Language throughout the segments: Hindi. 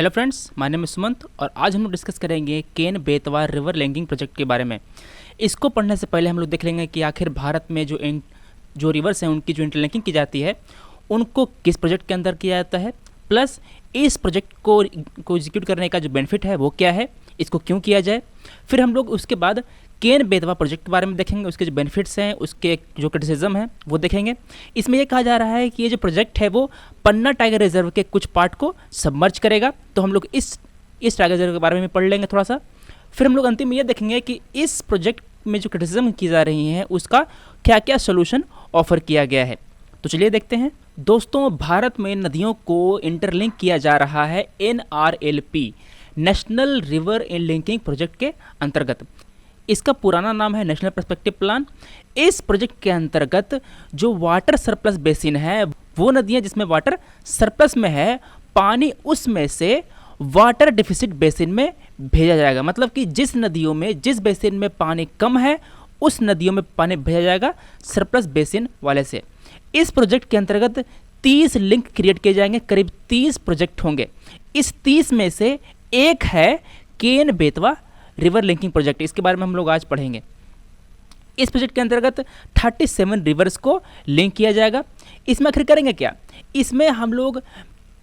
Hello friends, my name is Sumant और आज हम लोग डिस्कस करेंगे Ken Betwa river linking project के बारे में। इसको पढ़ने से पहले हम लोग देख लेंगे कि आखिर भारत में जो रिवर्स हैं उनकी जो इंटरलिंकिंग की जाती है उनको किस प्रोजेक्ट के अंदर किया जाता है, प्लस इस प्रोजेक्ट को एग्जीक्यूट करने का जो बेनिफिट है वो क्या है, इसको क्यों किया जाए। फिर हम लोग उसके बाद केन बेतवा प्रोजेक्ट के बारे में देखेंगे, उसके जो बेनिफिट्स हैं, उसके जो क्रिटिसिज्म है वो देखेंगे। इसमें ये कहा जा रहा है कि ये जो प्रोजेक्ट है वो पन्ना टाइगर रिजर्व के कुछ पार्ट को सबमर्ज करेगा, तो हम लोग इस टाइगर रिजर्व के बारे में पढ़ लेंगे थोड़ा सा। फिर हम लोग अंतिम में ये देखेंगे कि इस प्रोजेक्ट में जो क्रिटिसिज्म की जा रही है उसका क्या क्या सोल्यूशन ऑफर किया गया है। तो चलिए देखते हैं। दोस्तों, भारत में नदियों को इंटरलिंक किया जा रहा है NRLP, national river linking project के अंतर्गत। इसका पुराना नाम है नेशनल पर्सपेक्टिव प्लान। इस प्रोजेक्ट के अंतर्गत जो वाटर सरप्लस बेसिन है, वो नदियाँ जिसमें वाटर सरप्लस में है, पानी उसमें से वाटर डिफिसिट बेसिन में भेजा जाएगा। मतलब कि जिस नदियों में, जिस बेसिन में पानी कम है, उस नदियों में पानी भेजा जाएगा सरप्लस बेसिन वाले से। इस प्रोजेक्ट के अंतर्गत 30 लिंक क्रिएट किए जाएंगे, करीब 30 प्रोजेक्ट होंगे। इस 30 में से एक है Ken Betwa river linking project. इसके बारे में हम लोग आज पढ़ेंगे। इस प्रोजेक्ट के अंतर्गत 37 रिवर्स को लिंक किया जाएगा। इसमें आखिर करेंगे क्या, इसमें हम लोग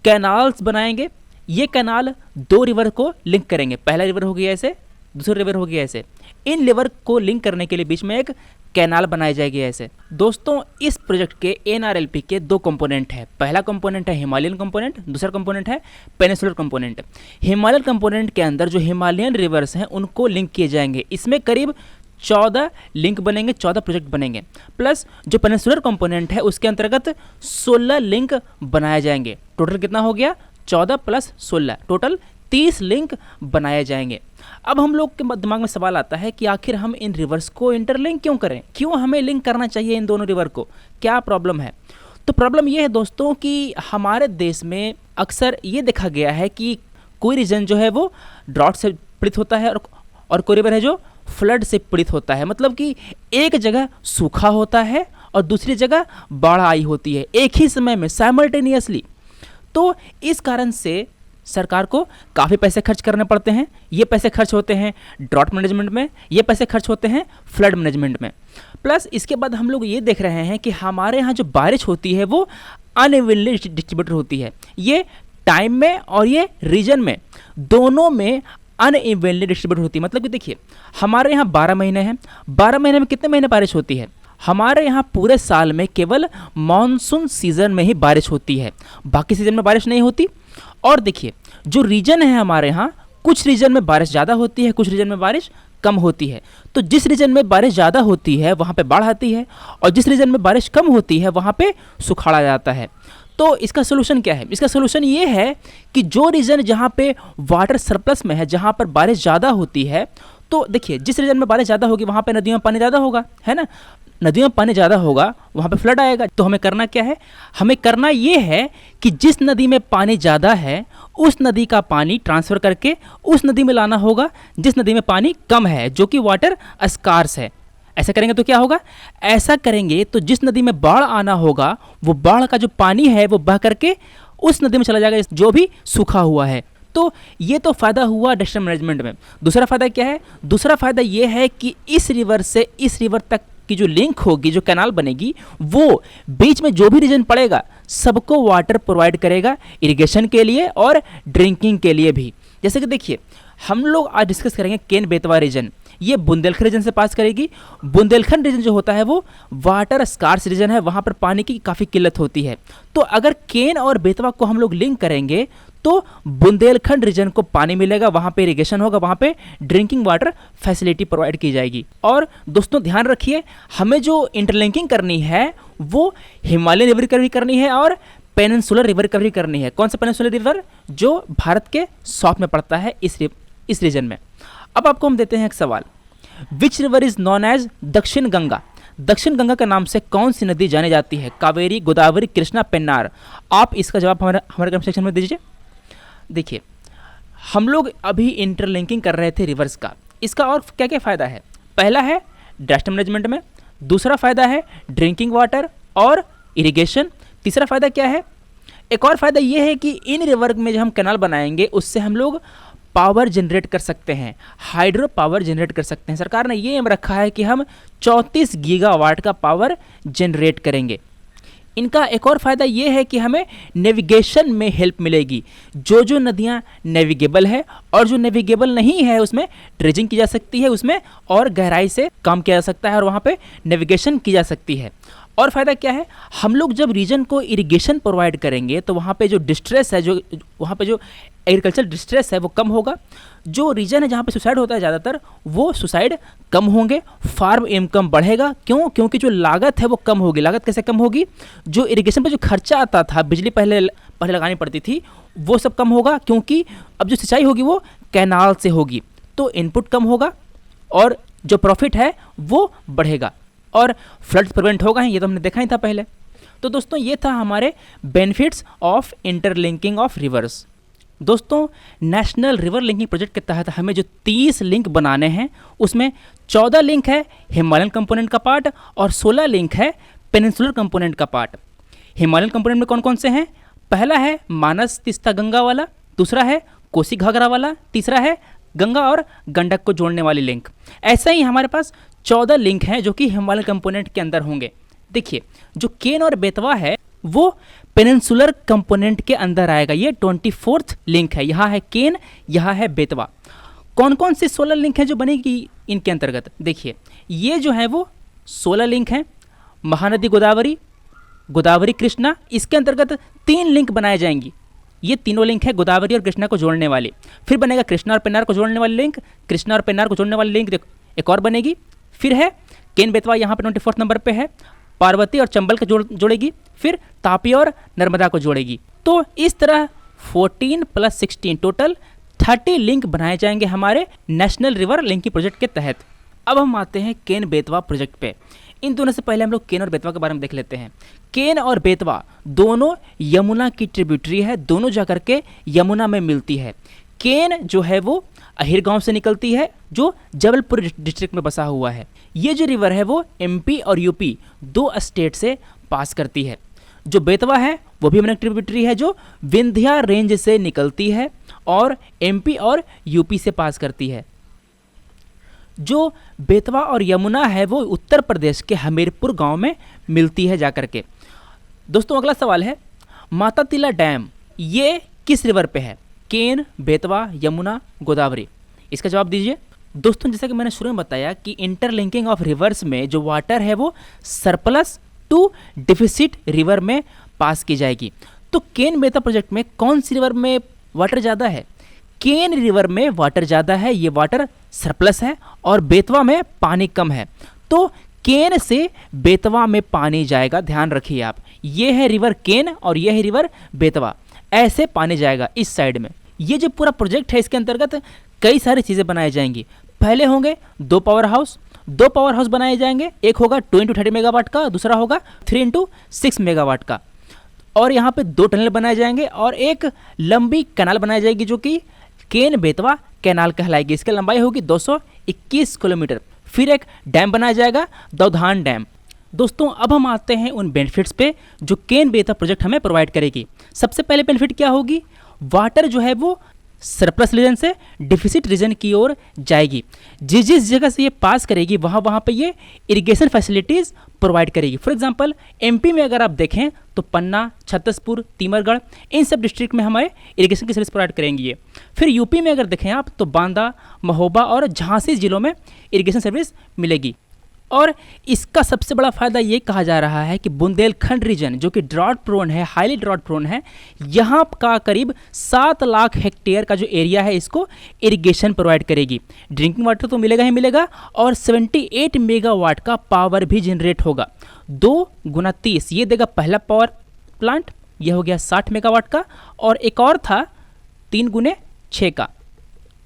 कैनाल्स बनाएंगे। ये कैनाल 2 रिवर को लिंक करेंगे। पहला रिवर हो गया ऐसे, दूसरा रिवर हो गया ऐसे। इन रिवर को लिंक करने के लिए बीच में एक कैनाल बनाई जाएगी ऐसे। दोस्तों, इस प्रोजेक्ट के NRLP के 2 कंपोनेंट है। पहला कंपोनेंट है हिमालयन कंपोनेंट, दूसरा कंपोनेंट है पेनिसुलर कंपोनेंट। हिमालयन कंपोनेंट के अंदर जो हिमालयन रिवर्स हैं उनको लिंक किए जाएंगे। इसमें करीब 14 लिंक बनेंगे, 14 प्रोजेक्ट बनेंगे। प्लस जो पेनिसुलर कंपोनेंट है उसके अंतर्गत 16 लिंक बनाए जाएंगे। टोटल कितना हो गया, 14 प्लस 16, टोटल 30 लिंक बनाए जाएंगे। अब हम लोग के दिमाग में सवाल आता है कि आखिर हम इन रिवर्स को इंटरलिंक क्यों करें, क्यों हमें लिंक करना चाहिए इन दोनों रिवर को, क्या प्रॉब्लम है। तो प्रॉब्लम ये है दोस्तों कि हमारे देश में अक्सर ये देखा गया है कि कोई रीजन जो है वो ड्रॉट से पीड़ित होता है और कोई रिवर है जो फ्लड से पीड़ित होता है। मतलब कि एक जगह सूखा होता है और दूसरी जगह बाढ़ आई होती है एक ही समय में, साइमल्टेनियसली। तो इस कारण से सरकार को काफ़ी पैसे खर्च करने पड़ते हैं। ये पैसे खर्च होते हैं ड्रॉट मैनेजमेंट में, ये पैसे खर्च होते हैं फ्लड मैनेजमेंट में। प्लस इसके बाद हम लोग ये देख रहे हैं कि हमारे यहाँ जो बारिश होती है वो अनइवनली डिस्ट्रीब्यूटेड होती है। ये टाइम में और ये रीजन में, दोनों में अनइवनली डिस्ट्रीब्यूट होती है। मतलब कि देखिए, हमारे यहाँ 12 महीने हैं। 12 महीने में कितने महीने बारिश होती है, हमारे यहाँ पूरे साल में केवल मानसून सीजन में ही बारिश होती है, बाकी सीजन में बारिश नहीं होती। और देखिए, जो रीजन है हमारे यहाँ, कुछ रीजन में बारिश ज़्यादा होती है, कुछ रीजन में बारिश कम होती है। तो जिस रीजन में बारिश ज़्यादा होती है वहाँ पे बाढ़ आती है, और जिस रीजन में बारिश कम होती है वहाँ पे सुखाड़ा जाता है। तो इसका सोल्यूशन क्या है, इसका सोल्यूशन ये है कि जो रीजन जहाँ पे वाटर सरप्लस में है, जहाँ पर बारिश ज़्यादा होती है, तो देखिए जिस रीजन में बारिश ज़्यादा होगी वहाँ पे नदियों में पानी ज़्यादा होगा, है ना। नदियों में पानी ज़्यादा होगा, वहाँ पे फ्लड आएगा। तो हमें करना क्या है, हमें करना ये है कि जिस नदी में पानी ज़्यादा है उस नदी का पानी ट्रांसफ़र करके उस नदी में लाना होगा जिस नदी में पानी कम है, जो कि वाटर स्कार्स है। ऐसा करेंगे तो क्या होगा, ऐसा करेंगे तो जिस नदी में बाढ़ आना होगा वो बाढ़ का जो पानी है वो बह करके उस नदी में चला जाएगा जो भी सूखा हुआ है। तो ये तो फ़ायदा हुआ डिस्ट्रिक्ट मैनेजमेंट में। दूसरा फ़ायदा क्या है, दूसरा फ़ायदा ये है कि इस रिवर से इस रिवर तक की जो लिंक होगी, जो कैनाल बनेगी, वो बीच में जो भी रीजन पड़ेगा सबको वाटर प्रोवाइड करेगा इरिगेशन के लिए और ड्रिंकिंग के लिए भी। जैसे कि देखिए, हम लोग आज डिस्कस करेंगे केन बेतवा रीजन। ये बुंदेलखंड रीजन से पास करेगी। बुंदेलखंड रीजन जो होता है वो वाटर स्कार्स रीजन है, वहाँ पर पानी की काफ़ी किल्लत होती है। तो अगर केन और बेतवा को हम लोग लिंक करेंगे तो बुंदेलखंड रीजन को पानी मिलेगा, वहाँ पे इरिगेशन होगा, वहाँ पे ड्रिंकिंग वाटर फैसिलिटी प्रोवाइड की जाएगी। और दोस्तों ध्यान रखिए, हमें जो इंटरलिंकिंग करनी है वो हिमालयन रिवर रिकवरी करनी है और पेनिनसुलर रिवर रिकवरी करनी है। कौन सा पेनिनसुलर रिवर, जो भारत के साउथ में पड़ता है इस रीजन में। अब आपको हम देते हैं एक सवाल, which river is known as Dakshin Ganga. दक्षिण गंगा के नाम से कौन सी नदी जानी जाती है, कावेरी, गोदावरी, कृष्णा, पेन्नार। आप इसका जवाब हमारे कमेंट सेक्शन में दीजिए। देखिए, हम लोग अभी इंटरलिंकिंग कर रहे थे रिवर्स का। इसका और क्या क्या फ़ायदा है, पहला है डिजास्टर मैनेजमेंट में, दूसरा फ़ायदा है ड्रिंकिंग वाटर और इरिगेशन, तीसरा फ़ायदा क्या है, एक और फ़ायदा ये है कि इन रिवर में जो हम कैनाल बनाएंगे उससे हम लोग पावर जनरेट कर सकते हैं, हाइड्रो पावर जनरेट कर सकते हैं। सरकार ने ये एम रखा है कि हम 34 गीगावाट का पावर जनरेट करेंगे। इनका एक और फ़ायदा ये है कि हमें नेविगेशन में हेल्प मिलेगी। जो नदियाँ नेविगेबल है और जो नेविगेबल नहीं है उसमें ड्रेजिंग की जा सकती है, उसमें और गहराई से काम किया जा सकता है और वहाँ पे नेविगेशन की जा सकती है। और फ़ायदा क्या है, हम लोग जब रीजन को इरिगेशन प्रोवाइड करेंगे तो वहाँ पे जो डिस्ट्रेस है, जो वहाँ पे जो एग्रीकल्चर डिस्ट्रेस है वो कम होगा। जो रीजन है जहाँ पे सुसाइड होता है ज़्यादातर, वो सुसाइड कम होंगे, फार्म इनकम बढ़ेगा। क्यों? क्योंकि जो लागत है वो कम होगी। लागत कैसे कम होगी? जो इरिगेशन पर जो खर्चा आता था, बिजली पहले लगानी पड़ती थी, वो सब कम होगा, क्योंकि अब जो सिंचाई होगी वो कैनाल से होगी, तो इनपुट कम होगा और जो प्रॉफिट है वो बढ़ेगा और फ्लड्स प्रिवेंट होगा ही, ये तो हमने देखा ही था पहले। तो दोस्तों ये था हमारे benefits of interlinking of reverse. दोस्तों नेशनल रिवर लिंकिंग प्रोजेक्ट के तहत हमें जो 30 लिंक बनाने हैं उसमें 14 लिंक है हिमालयन कंपोनेंट का पार्ट और 16 लिंक है पेनिनसुलर कंपोनेंट का पार्ट। हिमालयन कंपोनेंट में कौन कौन से हैं? पहला है मानस तीस्ता गंगा वाला, दूसरा है कोसी घाघरा वाला, तीसरा है गंगा और गंडक को जोड़ने वाली लिंक। ऐसा ही हमारे पास 14 लिंक हैं जो कि हिमालयन कंपोनेंट के अंदर होंगे। देखिए जो केन और बेतवा है वो पेनिनसुलर कंपोनेंट के अंदर आएगा। ये 24th लिंक है। यहाँ है केन, यहाँ है बेतवा। कौन कौन सी 16 लिंक हैं जो बनेगी इनके अंतर्गत? देखिए ये जो है वो 16 लिंक हैं। महानदी गोदावरी, गोदावरी कृष्णा, इसके अंतर्गत 3 लिंक बनाए जाएंगी। ये तीनों लिंक है गोदावरी और कृष्णा को जोड़ने वाली। फिर बनेगा कृष्णा और पेन्नार को जोड़ने वाली लिंक, कृष्णा और पेन्नार को जोड़ने वाली लिंक एक और बनेगी। फिर है केन बेतवा, यहाँ पे 24 नंबर पे है, पार्वती और चंबल को जोड़ेगी। फिर तापी और नर्मदा को जोड़ेगी। तो इस तरह 14 + 16 टोटल 30 लिंक बनाए जाएंगे हमारे नेशनल रिवर लिंकिंग प्रोजेक्ट के तहत। अब हम आते हैं केन बेतवा प्रोजेक्ट पे। इन दोनों से पहले हम लोग केन और बेतवा के बारे में देख लेते हैं। केन और बेतवा दोनों यमुना की ट्रिब्यूटरी है, दोनों जाकर के यमुना में मिलती है। केन जो है वो अहिर गांव से निकलती है जो जबलपुर डिस्ट्रिक्ट में बसा हुआ है। ये जो रिवर है वो एमपी और यूपी 2 स्टेट से पास करती है। जो बेतवा है वो भी यमुना ट्रिब्यूटरी है जो विंध्या रेंज से निकलती है और एमपी और यूपी से पास करती है। जो बेतवा और यमुना है वो उत्तर प्रदेश के हमीरपुर गांव में मिलती है जाकर के। दोस्तों अगला सवाल है माता तिला डैम, ये किस रिवर पे है? केन, बेतवा, यमुना, गोदावरी, इसका जवाब दीजिए। दोस्तों जैसा कि मैंने शुरू में बताया कि इंटरलिंकिंग ऑफ रिवर्स में जो वाटर है वो सरप्लस टू डिफिसिट रिवर में पास की जाएगी। तो केन बेतवा प्रोजेक्ट में कौन सी रिवर में वाटर ज़्यादा है? केन रिवर में वाटर ज़्यादा है, ये वाटर सरप्लस है, और बेतवा में पानी कम है। तो केन से बेतवा में पानी जाएगा, ध्यान रखिए आप। ये है रिवर केन और ये है रिवर बेतवा, ऐसे पानी जाएगा इस साइड में। ये जो पूरा प्रोजेक्ट है इसके अंतर्गत कई सारी चीज़ें बनाई जाएंगी। पहले होंगे 2 पावर हाउस बनाए जाएंगे। एक होगा 2 × 30 मेगावाट का, दूसरा होगा 3 × 6 मेगावाट का। और यहाँ पे 2 टनल बनाए जाएंगे और एक लंबी कैनाल बनाई जाएगी जो कि केन बेतवा कैनाल कहलाएगी। इसकी लंबाई होगी 221 किलोमीटर। फिर एक डैम बनाया जाएगा, दौधान डैम। दोस्तों अब हम आते हैं उन बेनिफिट्स पे जो केन बेतवा प्रोजेक्ट हमें प्रोवाइड करेगी। सबसे पहले बेनिफिट क्या होगी? वाटर जो है वो सरप्लस रीजन से डिफिसिट रीजन की ओर जाएगी। जिस जगह से ये पास करेगी वहाँ पे ये इरिगेशन फैसिलिटीज़ प्रोवाइड करेगी। फॉर एग्जांपल एमपी में अगर आप देखें तो पन्ना, छत्तीसपुर, तीमरगढ़, इन सब डिस्ट्रिक्ट में हमारे इरिगेशन की सर्विस प्रोवाइड करेंगी ये। फिर यूपी में अगर देखें आप तो बांदा, महोबा और झांसी जिलों में इरिगेशन सर्विस मिलेगी। और इसका सबसे बड़ा फ़ायदा ये कहा जा रहा है कि बुंदेलखंड रीजन जो कि ड्रॉट प्रोन है, हाईली ड्रॉट प्रोन है, यहाँ का करीब 7 लाख हेक्टेयर का जो एरिया है इसको इरिगेशन प्रोवाइड करेगी। ड्रिंकिंग वाटर तो मिलेगा ही मिलेगा और 78 मेगावाट का पावर भी जनरेट होगा। 2 × 30 ये देगा पहला पावर प्लांट, ये हो गया 60 मेगावाट का, और एक और था 3 × 6 का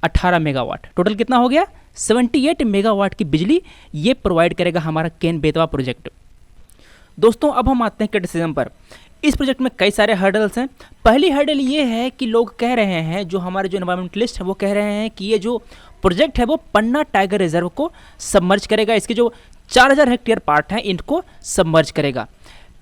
18 मेगावाट। टोटल कितना हो गया? 78 मेगावाट की बिजली ये प्रोवाइड करेगा हमारा केन बेतवा प्रोजेक्ट। दोस्तों अब हम आते हैं क्रिटिसिज्म पर। इस प्रोजेक्ट में कई सारे हर्डल्स हैं। पहली हर्डल ये है कि लोग कह रहे हैं, जो हमारे जो एनवायरमेंटलिस्ट हैं वो कह रहे हैं कि ये जो प्रोजेक्ट है वो पन्ना टाइगर रिजर्व को सबमर्ज करेगा। इसके जो 4000 हेक्टेयर पार्ट हैं इनको सबमर्ज करेगा।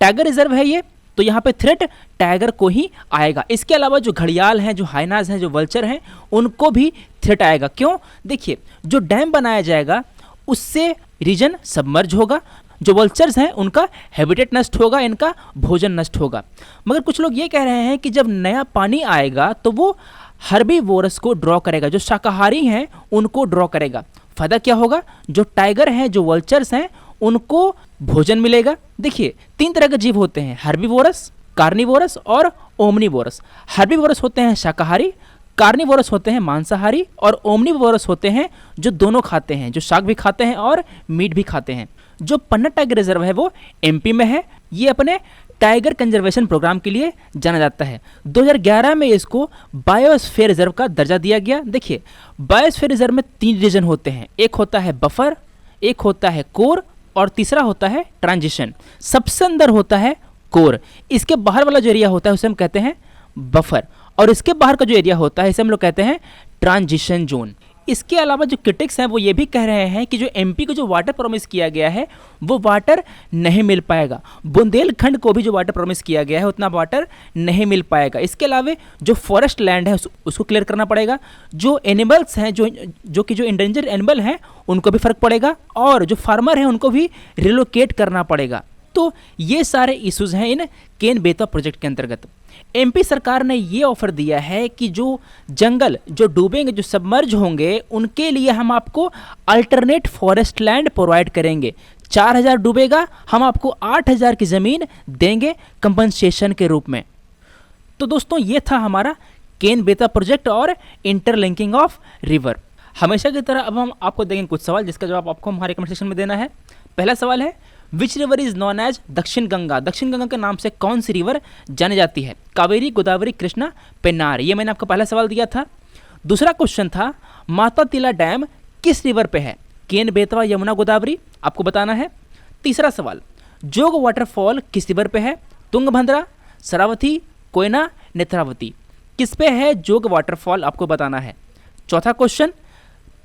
टाइगर रिजर्व है ये तो यहाँ पे थ्रेट टाइगर को ही आएगा। इसके अलावा जो घड़ियाल हैं, जो हाइनाज हैं, जो वल्चर हैं, उनको भी थ्रेट आएगा। क्यों? देखिए, जो डैम बनाया जाएगा उससे रीजन सबमर्ज होगा, जो वल्चर्स हैं उनका हैबिटेट नष्ट होगा, इनका भोजन नष्ट होगा। मगर कुछ लोग ये कह रहे हैं कि जब नया पानी आएगा तो वो हर्बीवोरस को ड्रॉ करेगा, जो शाकाहारी हैं उनको ड्रॉ करेगा। फायदा क्या होगा? जो टाइगर हैं, जो वल्चर्स हैं, उनको भोजन मिलेगा। देखिए, 3 तरह के जीव होते हैं, हर्बीवोरस, कार्निवोरस और ओमनीवोरस। हर्बीवोरस होते हैं शाकाहारी, कार्निवोरस होते हैं मांसाहारी, और ओमनीवोरस होते हैं जो दोनों खाते हैं, जो शाक भी खाते हैं और मीट भी खाते हैं। जो पन्ना टाइगर रिजर्व है वो एमपी में है। ये अपने टाइगर कंजर्वेशन प्रोग्राम के लिए जाना जाता है। 2011 में इसको बायोस्फीयर रिजर्व का दर्जा दिया गया। देखिए, बायोस्फीयर रिजर्व में 3 रीजन होते हैं, एक होता है बफर, एक होता है कोर और तीसरा होता है ट्रांजिशन। सबसे अंदर होता है कोर, इसके बाहर वाला जो एरिया होता है उसे हम कहते हैं बफर, और इसके बाहर का जो एरिया होता है इसे हम लोग कहते हैं ट्रांजिशन जोन। इसके अलावा जो क्रिटिक्स हैं वो ये भी कह रहे हैं कि जो एमपी को जो वाटर प्रॉमिस किया गया है वो वाटर नहीं मिल पाएगा। बुंदेलखंड को भी जो वाटर प्रॉमिस किया गया है उतना वाटर नहीं मिल पाएगा। इसके अलावा जो फॉरेस्ट लैंड है उसको क्लियर करना पड़ेगा। जो एनिमल्स हैं, जो इंडेंजर एनिमल हैं, उनको भी फर्क पड़ेगा, और जो फार्मर हैं उनको भी रिलोकेट करना पड़ेगा। तो ये सारे इश्यूज हैं इन केन बेतवा प्रोजेक्ट के अंतर्गत। एमपी सरकार ने ये ऑफर दिया है कि जो जंगल जो डूबेंगे, जो सबमर्ज होंगे, उनके लिए हम आपको अल्टरनेट फॉरेस्ट लैंड प्रोवाइड करेंगे। 4000 डूबेगा, हम आपको 8000 की ज़मीन देंगे कंपनसेशन के रूप में। तो दोस्तों, ये था हमारा केन बेतवा प्रोजेक्ट और इंटरलिंकिंग ऑफ रिवर। हमेशा की तरह अब हम आपको देंगे कुछ सवाल जिसका जवाब आपको हमारे कमेंट सेक्शन में देना है। पहला सवाल है, which river is known as Dakshin Ganga? दक्षिण गंगा के नाम से कौन सी रिवर जानी जाती है? कावेरी, गोदावरी, कृष्णा, पेन्नार। ये मैंने आपको पहला सवाल दिया था। दूसरा क्वेश्चन था, माता तिला डैम किस रिवर पे है? केन, बेतवा, यमुना, गोदावरी, आपको बताना है। तीसरा सवाल, जोग वाटरफॉल किस रिवर पे है? तुंगभद्रा, शरावती, कोयना, नेत्रावती। किस पे है जोग वाटरफॉल? आपको बताना है। चौथा क्वेश्चन,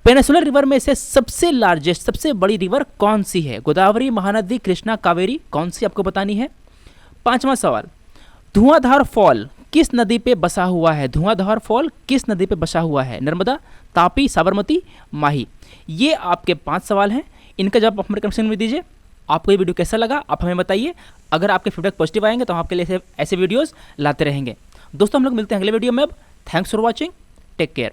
पेनिसुलर रिवर में से सबसे लार्जेस्ट, सबसे बड़ी रिवर कौन सी है? गोदावरी, महानदी, कृष्णा, कावेरी, कौन सी आपको बतानी है। पांचवा सवाल, धुआंधार फॉल किस नदी पे बसा हुआ है? धुआंधार फॉल किस नदी पे बसा हुआ है? नर्मदा, तापी, साबरमती, माही। ये आपके 5 सवाल हैं, इनका जवाब आप हमारे कमेंट सेक्शन में दीजिए। आपको ये वीडियो कैसा लगा आप हमें बताइए। अगर आपके फीडबैक पॉजिटिव आएंगे तो हम आपके लिए ऐसे वीडियोज़ लाते रहेंगे। दोस्तों, हम लोग मिलते हैं अगले वीडियो में। अब thanks for watching, take care.